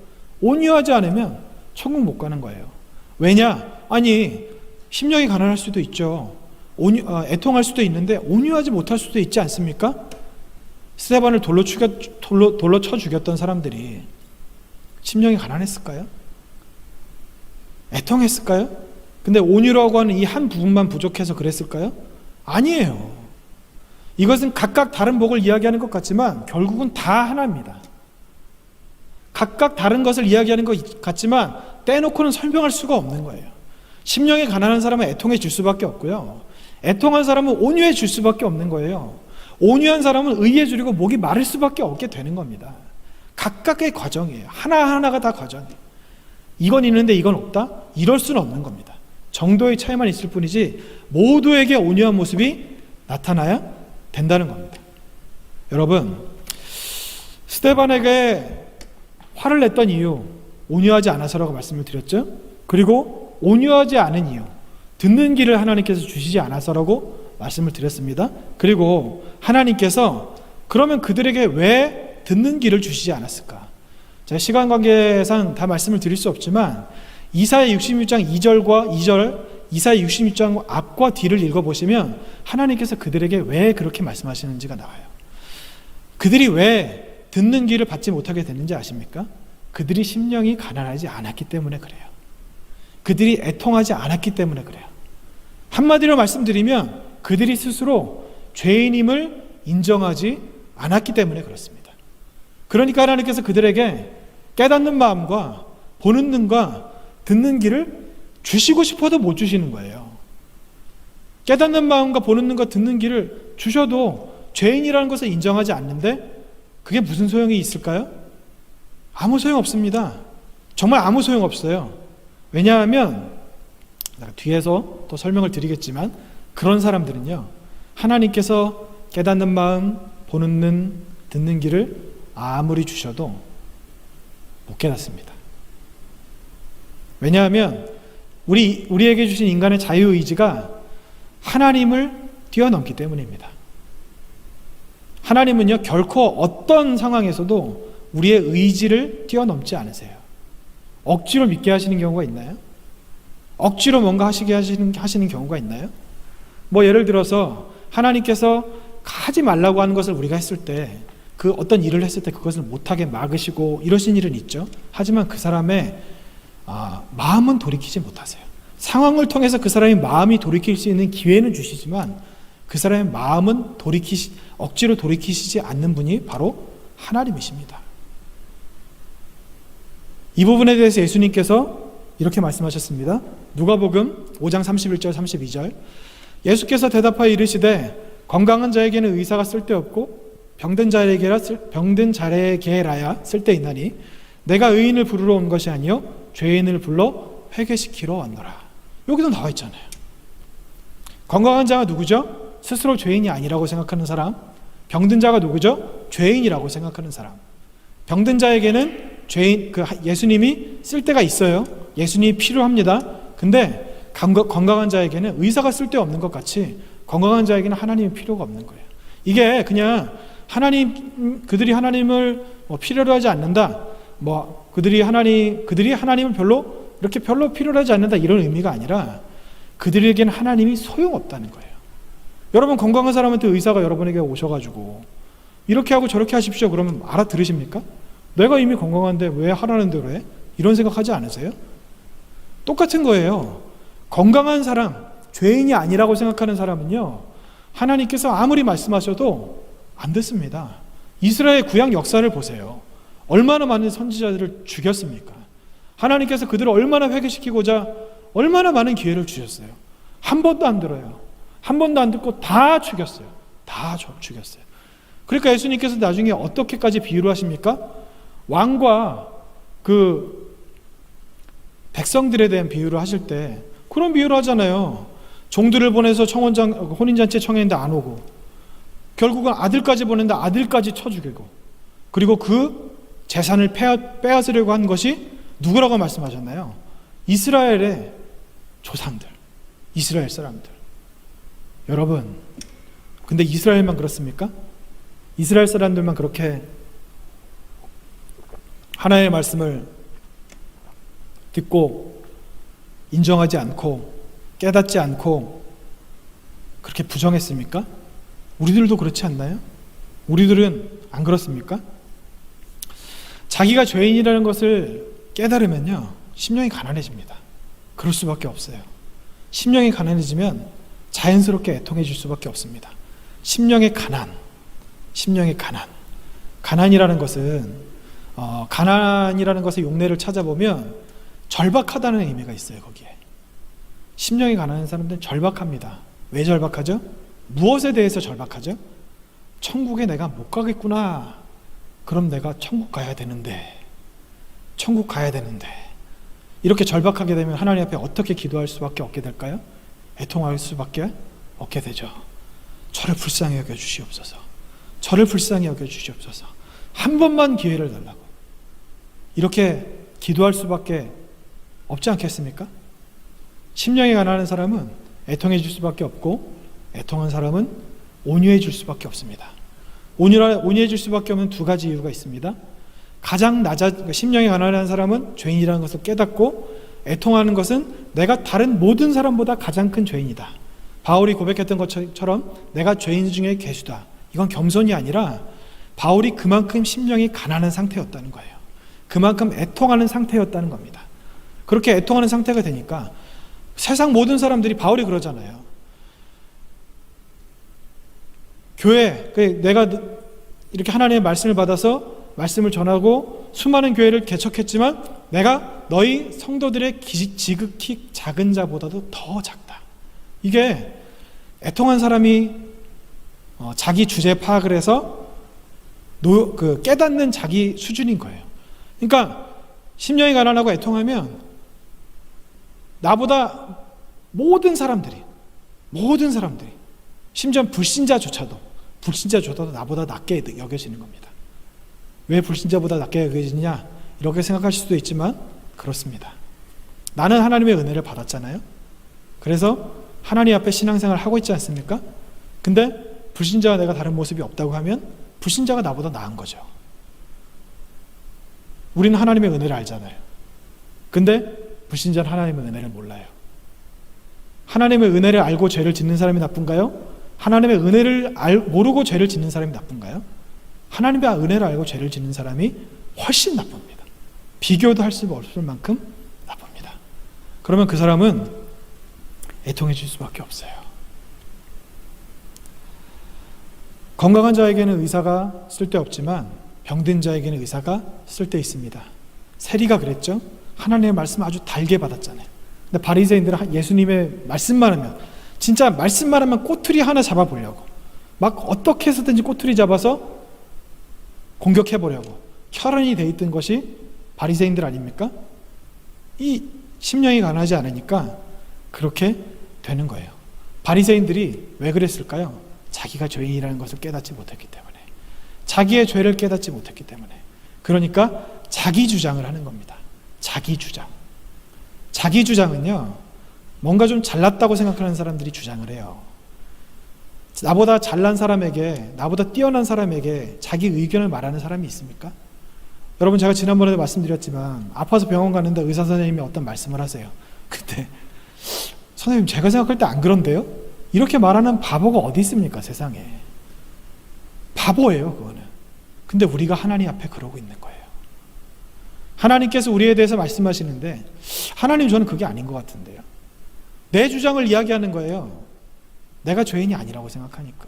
온유하지 않으면 천국 못 가는 거예요. 왜냐? 아니, 심령이 가난할 수도 있죠. 애통할 수도 있는데 온유하지 못할 수도 있지 않습니까? 스데반을 돌로 쳐 죽였던 사람들이 심령이 가난했을까요? 애통했을까요? 근데 온유라고 하는 이 한 부분만 부족해서 그랬을까요? 아니에요. 이것은 각각 다른 복을 이야기하는 것 같지만 결국은 다 하나입니다. 각각 다른 것을 이야기하는 것 같지만 떼놓고는 설명할 수가 없는 거예요. 심령이 가난한 사람은 애통해질 수밖에 없고요, 애통한 사람은 온유해질 수밖에 없는 거예요. 온유한 사람은 의에 줄이고 목이 마를 수밖에 없게 되는 겁니다. 각각의 과정이에요. 하나하나가 다 과정이에요. 이건 있는데 이건 없다? 이럴 수는 없는 겁니다. 정도의 차이만 있을 뿐이지 모두에게 온유한 모습이 나타나야 된다는 겁니다. 여러분, 스데반에게 화를 냈던 이유, 온유하지 않아서라고 말씀을 드렸죠. 그리고 온유하지 않은 이유, 듣는 길을 하나님께서 주시지 않아서라고 말씀을 드렸습니다. 그리고 하나님께서 그러면 그들에게 왜 듣는 길을 주시지 않았을까? 제가 시간 관계상 다 말씀을 드릴 수 없지만 이사야 66장 2절과 2절, 이사야 66장 앞과 뒤를 읽어보시면 하나님께서 그들에게 왜 그렇게 말씀하시는지가 나와요. 그들이 왜 듣는 길을 받지 못하게 됐는지 아십니까? 그들이 심령이 가난하지 않았기 때문에 그래요. 그들이 애통하지 않았기 때문에 그래요. 한마디로 말씀드리면 그들이 스스로 죄인임을 인정하지 않았기 때문에 그렇습니다. 그러니까 하나님께서 그들에게 깨닫는 마음과 보는 눈과 듣는 길을 주시고 싶어도 못 주시는 거예요. 깨닫는 마음과 보는 눈과 듣는 길을 주셔도 죄인이라는 것을 인정하지 않는데 그게 무슨 소용이 있을까요? 아무 소용 없습니다. 정말 아무 소용 없어요. 왜냐하면 뒤에서 또 설명을 드리겠지만 그런 사람들은요, 하나님께서 깨닫는 마음, 보는 눈, 듣는 길을 아무리 주셔도 못 깨닫습니다. 왜냐하면 우리에게 주신 인간의 자유의지가 하나님을 뛰어넘기 때문입니다. 하나님은요, 결코 어떤 상황에서도 우리의 의지를 뛰어넘지 않으세요. 억지로 믿게 하시는 경우가 있나요? 억지로 뭔가 하시게 하시는 경우가 있나요? 뭐 예를 들어서 하나님께서 하지 말라고 하는 것을 우리가 했을 때, 그 어떤 일을 했을 때 그것을 못하게 막으시고 이러신 일은 있죠. 하지만 그 사람의 마음은 돌이키지 못하세요. 상황을 통해서 그 사람의 마음이 돌이킬 수 있는 기회는 주시지만 그 사람의 마음은 억지로 돌이키시지 않는 분이 바로 하나님이십니다. 이 부분에 대해서 예수님께서 이렇게 말씀하셨습니다. 누가복음 5장 31절 32절, 예수께서 대답하여 이르시되 건강한 자에게는 의사가 쓸데없고 병든 자에게라야 쓸데있나니 내가 의인을 부르러 온 것이 아니요 죄인을 불러 회개시키러 왔노라. 여기도 나와 있잖아요. 건강한 자가 누구죠? 스스로 죄인이 아니라고 생각하는 사람. 병든 자가 누구죠? 죄인이라고 생각하는 사람. 병든 자에게는 죄인 예수님이 쓸 때가 있어요. 예수님이 필요합니다. 근데 건강한 자에게는 의사가 쓸데없는 것 같이 건강한 자에게는 하나님이 필요가 없는 거예요. 이게 그냥 그들이 하나님을 필요로 하지 않는다. 그들이 하나님을 별로 필요로 하지 않는다, 이런 의미가 아니라 그들에게는 하나님이 소용없다는 거예요. 여러분, 건강한 사람한테 의사가 여러분에게 오셔가지고 이렇게 하고 저렇게 하십시오 그러면 알아들으십니까? 내가 이미 건강한데 왜 하라는 대로 해? 이런 생각하지 않으세요? 똑같은 거예요. 건강한 사람, 죄인이 아니라고 생각하는 사람은요, 하나님께서 아무리 말씀하셔도 안 듣습니다. 이스라엘 구약 역사를 보세요. 얼마나 많은 선지자들을 죽였습니까? 하나님께서 그들을 얼마나 회개시키고자 얼마나 많은 기회를 주셨어요. 한 번도 안 들어요. 한 번도 안 듣고 다 죽였어요. 다 죽였어요. 그러니까 예수님께서 나중에 어떻게까지 비유를 하십니까? 왕과 백성들에 대한 비유를 하실 때 그런 비유를 하잖아요. 종들을 보내서 혼인잔치에 청했는데 안 오고, 결국은 아들까지 보냈는데 아들까지 쳐 죽이고, 그리고 그 재산을 빼앗으려고 한 것이 누구라고 말씀하셨나요? 이스라엘의 조상들, 이스라엘 사람들. 여러분, 근데 이스라엘만 그렇습니까? 이스라엘 사람들만 그렇게 하나님의 말씀을 듣고 인정하지 않고 깨닫지 않고 그렇게 부정했습니까? 우리들도 그렇지 않나요? 우리들은 안 그렇습니까? 자기가 죄인이라는 것을 깨달으면요, 심령이 가난해집니다. 그럴 수밖에 없어요. 심령이 가난해지면 자연스럽게 애통해질 수밖에 없습니다. 심령의 가난. 가난이라는 것의 용례를 찾아보면 절박하다는 의미가 있어요. 거기에 심령이 가난한 사람들은 절박합니다. 왜 절박하죠? 무엇에 대해서 절박하죠? 천국에 내가 못 가겠구나. 그럼 내가 천국 가야 되는데 이렇게 절박하게 되면 하나님 앞에 어떻게 기도할 수밖에 없게 될까요? 애통할 수밖에 없게 되죠. 저를 불쌍히 여겨주시옵소서. 한 번만 기회를 달라고. 이렇게 기도할 수밖에 없지 않겠습니까? 심령이 가난한 사람은 애통해 줄 수밖에 없고, 애통한 사람은 온유해 줄 수밖에 없습니다. 온유해 줄 수밖에 없는 두 가지 이유가 있습니다. 심령이 가난한 사람은 죄인이라는 것을 깨닫고, 애통하는 것은 내가 다른 모든 사람보다 가장 큰 죄인이다. 바울이 고백했던 것처럼 내가 죄인 중에 괴수다. 이건 겸손이 아니라 바울이 그만큼 심령이 가난한 상태였다는 거예요. 그만큼 애통하는 상태였다는 겁니다. 그렇게 애통하는 상태가 되니까 세상 모든 사람들이, 바울이 그러잖아요. 내가 이렇게 하나님의 말씀을 받아서 말씀을 전하고 수많은 교회를 개척했지만 내가 너희 성도들의 지극히 작은 자보다도 더 작다. 이게 애통한 사람이 자기 주제 파악을 해서 깨닫는 자기 수준인 거예요. 그러니까 심령이 가난하고 애통하면 나보다 모든 사람들이 심지어 불신자조차도 나보다 낮게 여겨지는 겁니다. 왜 불신자보다 낮게 여겨지느냐? 이렇게 생각하실 수도 있지만 그렇습니다. 나는 하나님의 은혜를 받았잖아요. 그래서 하나님 앞에 신앙생활을 하고 있지 않습니까? 근데 불신자가 내가 다른 모습이 없다고 하면 불신자가 나보다 나은 거죠. 우리는 하나님의 은혜를 알잖아요. 근데 불신자는 하나님의 은혜를 몰라요. 하나님의 은혜를 알고 죄를 짓는 사람이 나쁜가요? 하나님의 은혜를 모르고 죄를 짓는 사람이 나쁜가요? 하나님의 은혜를 알고 죄를 짓는 사람이 훨씬 나쁩니다. 비교도 할 수 없을 만큼 나쁩니다. 그러면 그 사람은 애통해질 수밖에 없어요. 건강한 자에게는 의사가 쓸데없지만 병든 자에게는 의사가 쓸데 있습니다. 세리가 그랬죠. 하나님의 말씀 아주 달게 받았잖아요. 근데 바리새인들은 예수님의 말씀만 하면, 진짜 말씀만 하면 꼬투리 하나 잡아보려고 막 어떻게 해서든지 꼬투리 잡아서 공격해보려고 혈안이 돼 있던 것이 바리새인들 아닙니까? 이 심령이 가난하지 않으니까 그렇게 되는 거예요. 바리새인들이 왜 그랬을까요? 자기가 죄인이라는 것을 깨닫지 못했기 때문에, 자기의 죄를 깨닫지 못했기 때문에. 그러니까 자기 주장을 하는 겁니다. 자기 주장. 자기 주장은요, 뭔가 좀 잘났다고 생각하는 사람들이 주장을 해요. 나보다 잘난 사람에게, 나보다 뛰어난 사람에게 자기 의견을 말하는 사람이 있습니까? 여러분, 제가 지난번에도 말씀드렸지만 아파서 병원 가는데 의사 선생님이 어떤 말씀을 하세요. 근데 선생님, 제가 생각할 때 안 그런데요? 이렇게 말하는 바보가 어디 있습니까, 세상에. 바보예요, 그거는. 근데 우리가 하나님 앞에 그러고 있는 거예요. 하나님께서 우리에 대해서 말씀하시는데, 하나님, 저는 그게 아닌 것 같은데요. 내 주장을 이야기하는 거예요. 내가 죄인이 아니라고 생각하니까.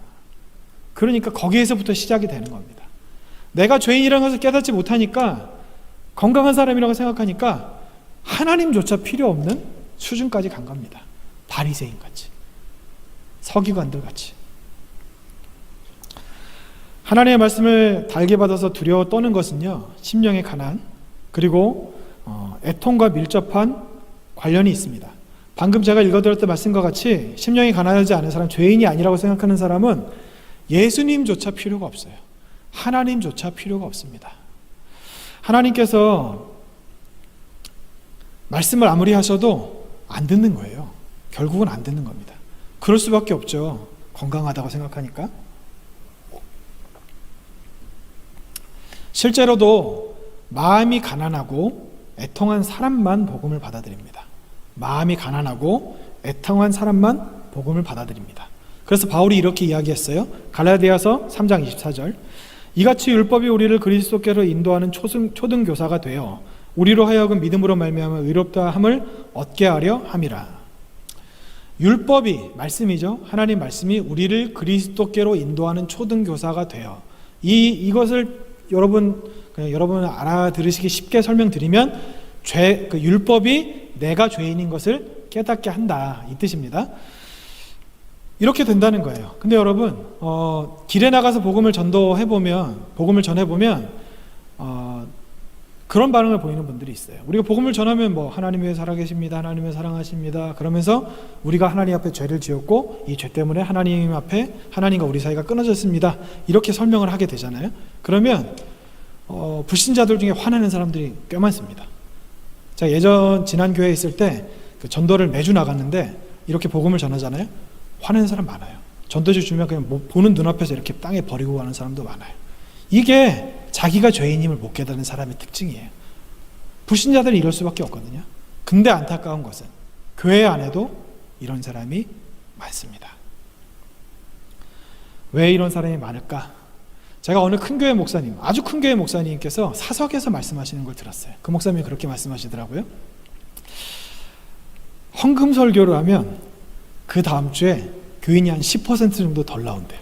그러니까 거기에서부터 시작이 되는 겁니다. 내가 죄인이라는 것을 깨닫지 못하니까, 건강한 사람이라고 생각하니까 하나님조차 필요 없는 수준까지 간 겁니다. 바리새인같이, 서기관들같이. 하나님의 말씀을 달게 받아서 두려워 떠는 것은요, 심령의 가난, 그리고 애통과 밀접한 관련이 있습니다. 방금 제가 읽어드렸던 말씀과 같이 심령이 가난하지 않은 사람, 죄인이 아니라고 생각하는 사람은 예수님조차 필요가 없어요. 하나님조차 필요가 없습니다. 하나님께서 말씀을 아무리 하셔도 안 듣는 거예요. 결국은 안 듣는 겁니다. 그럴 수밖에 없죠. 건강하다고 생각하니까. 실제로도 마음이 가난하고 애통한 사람만 복음을 받아들입니다. 마음이 가난하고 애통한 사람만 복음을 받아들입니다. 그래서 바울이 이렇게 이야기했어요. 갈라디아서 3장 24절. 이같이 율법이 우리를 그리스도께로 인도하는 초등교사가 되어 우리로 하여금 믿음으로 말미암아 의롭다함을 얻게 하려 함이라. 율법이, 말씀이죠. 하나님 말씀이 우리를 그리스도께로 인도하는 초등교사가 되어, 이것을 여러분 알아들으시기 쉽게 설명드리면, 율법이 내가 죄인인 것을 깨닫게 한다, 이 뜻입니다. 이렇게 된다는 거예요. 근데 여러분, 길에 나가서 복음을 전해보면 그런 반응을 보이는 분들이 있어요. 우리가 복음을 전하면 하나님 왜 살아계십니다, 하나님 왜 사랑하십니다, 그러면서 우리가 하나님 앞에 죄를 지었고 이 죄 때문에 하나님 앞에 하나님과 우리 사이가 끊어졌습니다, 이렇게 설명을 하게 되잖아요. 그러면 불신자들 중에 화내는 사람들이 꽤 많습니다. 제가 지난 교회에 있을 때 그 전도를 매주 나갔는데 이렇게 복음을 전하잖아요. 화내는 사람 많아요. 전도지 주면 그냥 보는 눈앞에서 이렇게 땅에 버리고 가는 사람도 많아요. 이게 자기가 죄인임을 못 깨닫는 사람의 특징이에요. 불신자들은 이럴 수밖에 없거든요. 근데 안타까운 것은 교회 안에도 이런 사람이 많습니다. 왜 이런 사람이 많을까? 제가 어느 큰 교회 목사님, 아주 큰 교회 목사님께서 사석에서 말씀하시는 걸 들었어요. 그 목사님이 그렇게 말씀하시더라고요. 헌금 설교를 하면 그 다음 주에 교인이 한 10% 정도 덜 나온대요.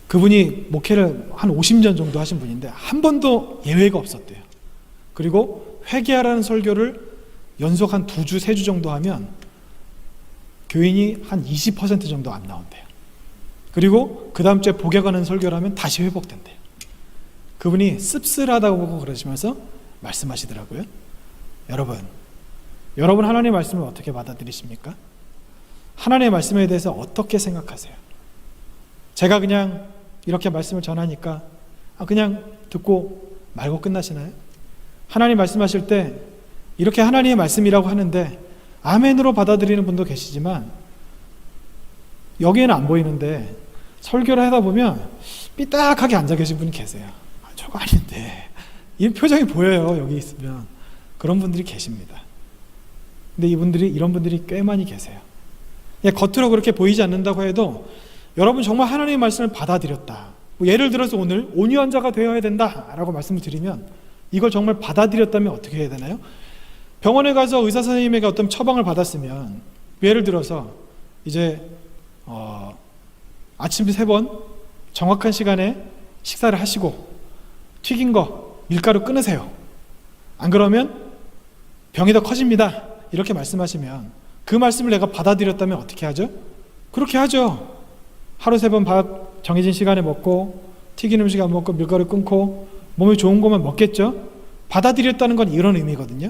그분이 목회를 한 50년 정도 하신 분인데 한 번도 예외가 없었대요. 그리고 회개하라는 설교를 연속 한 2주, 3주 정도 하면 교인이 한 20% 정도 안 나온대요. 그리고 그 다음 주에 복에 관한 설교를 하면 다시 회복된대요. 그분이 씁쓸하다고 보고 그러시면서 말씀하시더라고요. 여러분 하나님의 말씀을 어떻게 받아들이십니까? 하나님의 말씀에 대해서 어떻게 생각하세요? 제가 그냥 이렇게 말씀을 전하니까 그냥 듣고 말고 끝나시나요? 하나님 말씀하실 때 이렇게 하나님의 말씀이라고 하는데 아멘으로 받아들이는 분도 계시지만 여기에는 안 보이는데 설교를 하다 보면 삐딱하게 앉아 계신 분이 계세요. 저거 아닌데, 이 표정이 보여요. 여기 있으면. 그런 분들이 계십니다. 근데 이런 분들이 꽤 많이 계세요. 겉으로 그렇게 보이지 않는다고 해도 여러분 정말 하나님의 말씀을 받아들였다, 예를 들어서 오늘 온유한 자가 되어야 된다라고 말씀을 드리면 이걸 정말 받아들였다면 어떻게 해야 되나요? 병원에 가서 의사 선생님에게 어떤 처방을 받았으면, 예를 들어서 이제 아침 3번 정확한 시간에 식사를 하시고 튀긴 거 밀가루 끊으세요. 안 그러면 병이 더 커집니다, 이렇게 말씀하시면 그 말씀을 내가 받아들였다면 어떻게 하죠? 그렇게 하죠. 하루 3번 밥 정해진 시간에 먹고 튀긴 음식 안 먹고 밀가루 끊고 몸에 좋은 것만 먹겠죠. 받아들였다는 건 이런 의미거든요.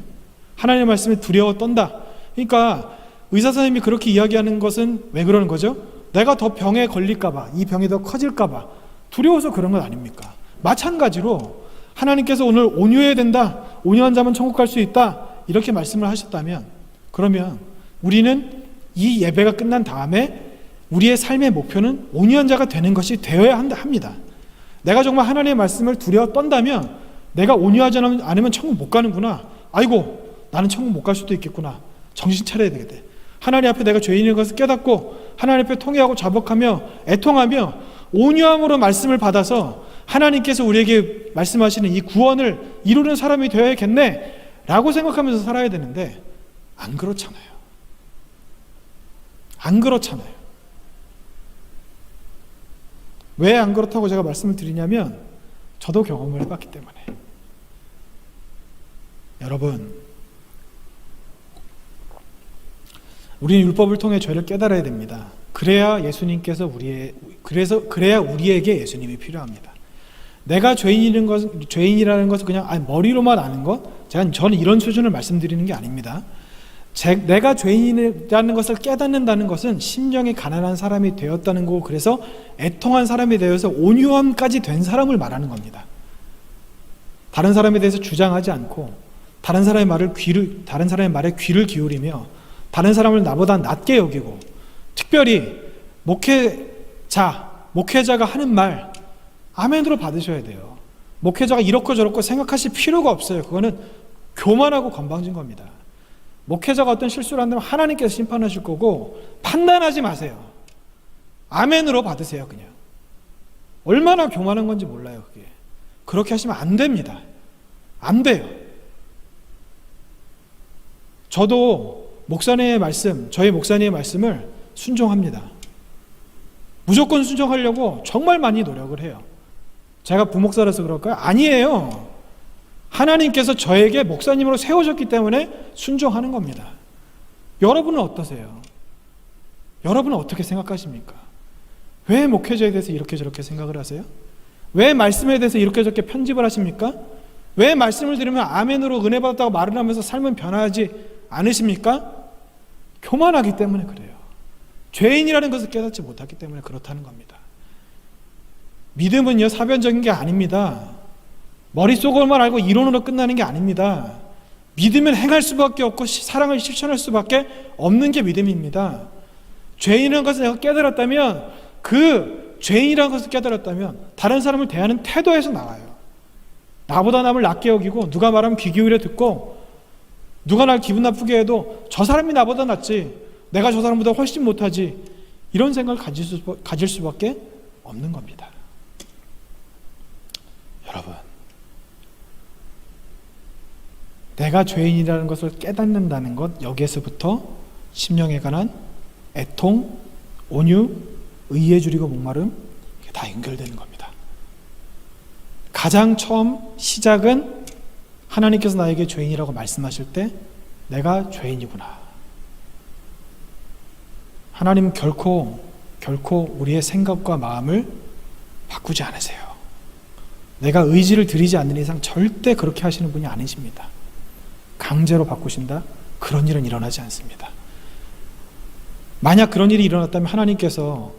하나님의 말씀에 두려워 떤다. 그러니까 의사 선생님이 그렇게 이야기하는 것은 왜 그러는 거죠? 내가 더 병에 걸릴까 봐, 이 병이 더 커질까 봐 두려워서 그런 건 아닙니까? 마찬가지로 하나님께서 오늘 온유해야 된다, 온유한 자만 천국 갈 수 있다, 이렇게 말씀을 하셨다면, 그러면 우리는 이 예배가 끝난 다음에 우리의 삶의 목표는 온유한 자가 되는 것이 되어야 합니다. 내가 정말 하나님의 말씀을 두려워 떤다면, 내가 온유하지 않으면 천국 못 가는구나, 아이고 나는 천국 못 갈 수도 있겠구나, 정신 차려야 되겠다. 하나님 앞에 내가 죄인인 것을 깨닫고 하나님 앞에 통회하고 자복하며 애통하며 온유함으로 말씀을 받아서 하나님께서 우리에게 말씀하시는 이 구원을 이루는 사람이 되어야겠네 라고 생각하면서 살아야 되는데, 안 그렇잖아요. 안 그렇잖아요. 왜 안 그렇다고 제가 말씀을 드리냐면, 저도 경험을 해봤기 때문에. 여러분, 우리는 율법을 통해 죄를 깨달아야 됩니다. 그래야 우리에게 예수님이 필요합니다. 내가 죄인이라는 것을 그냥 머리로만 아는 것, 저는 이런 수준을 말씀드리는 게 아닙니다. 내가 죄인이라는 것을 깨닫는다는 것은 심령이 가난한 사람이 되었다는 거고, 그래서 애통한 사람이 되어서 온유함까지 된 사람을 말하는 겁니다. 다른 사람에 대해서 주장하지 않고 다른 사람의 말에 귀를 기울이며 다른 사람을 나보다 낮게 여기고, 특별히 목회자가 하는 말 아멘으로 받으셔야 돼요. 목회자가 이렇고 저렇고 생각하실 필요가 없어요. 그거는 교만하고 건방진 겁니다. 목회자가 어떤 실수를 한다면 하나님께서 심판하실 거고, 판단하지 마세요. 아멘으로 받으세요. 그냥 얼마나 교만한 건지 몰라요. 그게 그렇게 하시면 안 됩니다. 안 돼요. 저도 저희 목사님의 말씀을 순종합니다. 무조건 순종하려고 정말 많이 노력을 해요. 제가 부목사라서 그럴까요? 아니에요. 하나님께서 저에게 목사님으로 세우셨기 때문에 순종하는 겁니다. 여러분은 어떠세요? 여러분은 어떻게 생각하십니까? 왜 목회자에 대해서 이렇게 저렇게 생각을 하세요? 왜 말씀에 대해서 이렇게 저렇게 편집을 하십니까? 왜 말씀을 들으면 아멘으로 은혜 받았다고 말을 하면서 삶은 변화하지 않으십니까? 교만하기 때문에 그래요. 죄인이라는 것을 깨닫지 못하기 때문에 그렇다는 겁니다. 믿음은요, 사변적인 게 아닙니다. 머릿속으로만 알고 이론으로 끝나는 게 아닙니다. 믿으면 행할 수밖에 없고 사랑을 실천할 수밖에 없는 게 믿음입니다. 죄인이라는 것을 내가 깨달았다면, 그 죄인이라는 것을 깨달았다면 다른 사람을 대하는 태도에서 나와요. 나보다 남을 낮게 여기고, 누가 말하면 귀 기울여 듣고, 누가 날 기분 나쁘게 해도 저 사람이 나보다 낫지, 내가 저 사람보다 훨씬 못하지, 이런 생각을 가질 수밖에 없는 겁니다. 여러분, 내가 죄인이라는 것을 깨닫는다는 것, 여기에서부터 심령에 관한 애통, 온유, 의에 줄이고 목마름, 이게 다 연결되는 겁니다. 가장 처음 시작은 하나님께서 나에게 죄인이라고 말씀하실 때 내가 죄인이구나. 하나님은 결코 우리의 생각과 마음을 바꾸지 않으세요. 내가 의지를 들이지 않는 이상 절대 그렇게 하시는 분이 아니십니다. 강제로 바꾸신다? 그런 일은 일어나지 않습니다. 만약 그런 일이 일어났다면 하나님께서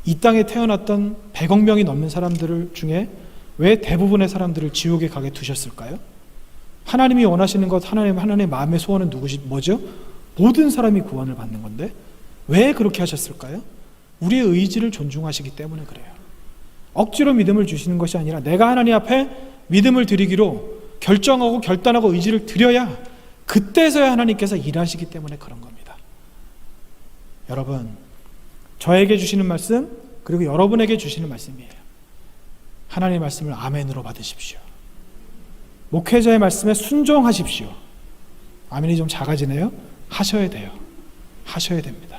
이 땅에 태어났던 100억 명이 넘는 사람들 중에 왜 대부분의 사람들을 지옥에 가게 두셨을까요? 하나님이 원하시는 것, 하나님의 마음의 소원은 뭐죠? 모든 사람이 구원을 받는 건데 왜 그렇게 하셨을까요? 우리의 의지를 존중하시기 때문에 그래요. 억지로 믿음을 주시는 것이 아니라 내가 하나님 앞에 믿음을 드리기로 결정하고 결단하고 의지를 드려야 그때서야 하나님께서 일하시기 때문에 그런 겁니다. 여러분, 저에게 주시는 말씀, 그리고 여러분에게 주시는 말씀이에요. 하나님의 말씀을 아멘으로 받으십시오. 목회자의 말씀에 순종하십시오. 아멘이 좀 작아지네요. 하셔야 돼요. 하셔야 됩니다.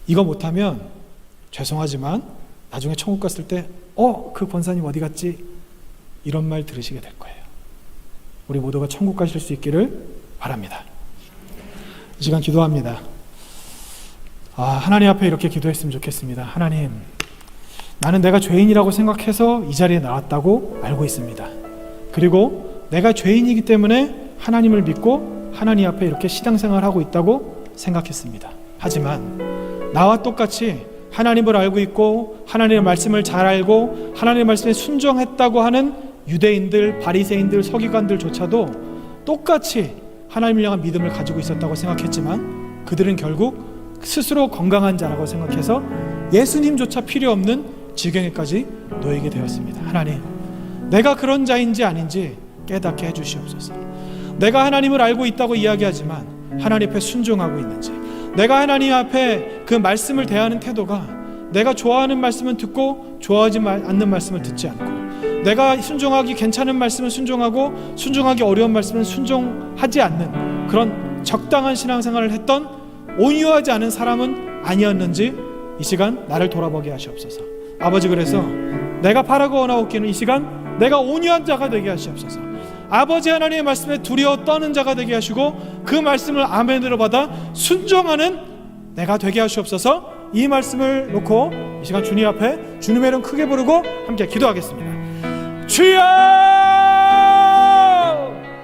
이거 못하면 죄송하지만 나중에 천국 갔을 때 그 권사님 어디 갔지? 이런 말 들으시게 될 거예요. 우리 모두가 천국 가실 수 있기를 바랍니다. 이 시간 기도합니다. 하나님 앞에 이렇게 기도했으면 좋겠습니다. 하나님, 나는 내가 죄인이라고 생각해서 이 자리에 나왔다고 알고 있습니다. 그리고 내가 죄인이기 때문에 하나님을 믿고 하나님 앞에 이렇게 신앙생활을 하고 있다고 생각했습니다. 하지만 나와 똑같이 하나님을 알고 있고 하나님의 말씀을 잘 알고 하나님의 말씀에 순종했다고 하는 유대인들, 바리새인들, 서기관들조차도 똑같이 하나님을 향한 믿음을 가지고 있었다고 생각했지만 그들은 결국 스스로 건강한 자라고 생각해서 예수님조차 필요 없는 지경에까지 놓이게 되었습니다. 하나님, 내가 그런 자인지 아닌지 깨닫게 해주시옵소서. 내가 하나님을 알고 있다고 이야기하지만 하나님 앞에 순종하고 있는지, 내가 하나님 앞에 그 말씀을 대하는 태도가 내가 좋아하는 말씀은 듣고 좋아하지 않는 말씀을 듣지 않고, 내가 순종하기 괜찮은 말씀은 순종하고 순종하기 어려운 말씀은 순종하지 않는 그런 적당한 신앙생활을 했던 온유하지 않은 사람은 아니었는지 이 시간 나를 돌아보게 하시옵소서. 아버지, 그래서 내가 바라고 원하옵기는 이 시간 내가 온유한 자가 되게 하시옵소서. 아버지 하나님의 말씀에 두려워 떠는 자가 되게 하시고 그 말씀을 아멘으로 받아 순종하는 내가 되게 하시옵소서. 이 말씀을 놓고 이 시간 주님 앞에 주님의 이름 크게 부르고 함께 기도하겠습니다. 주여!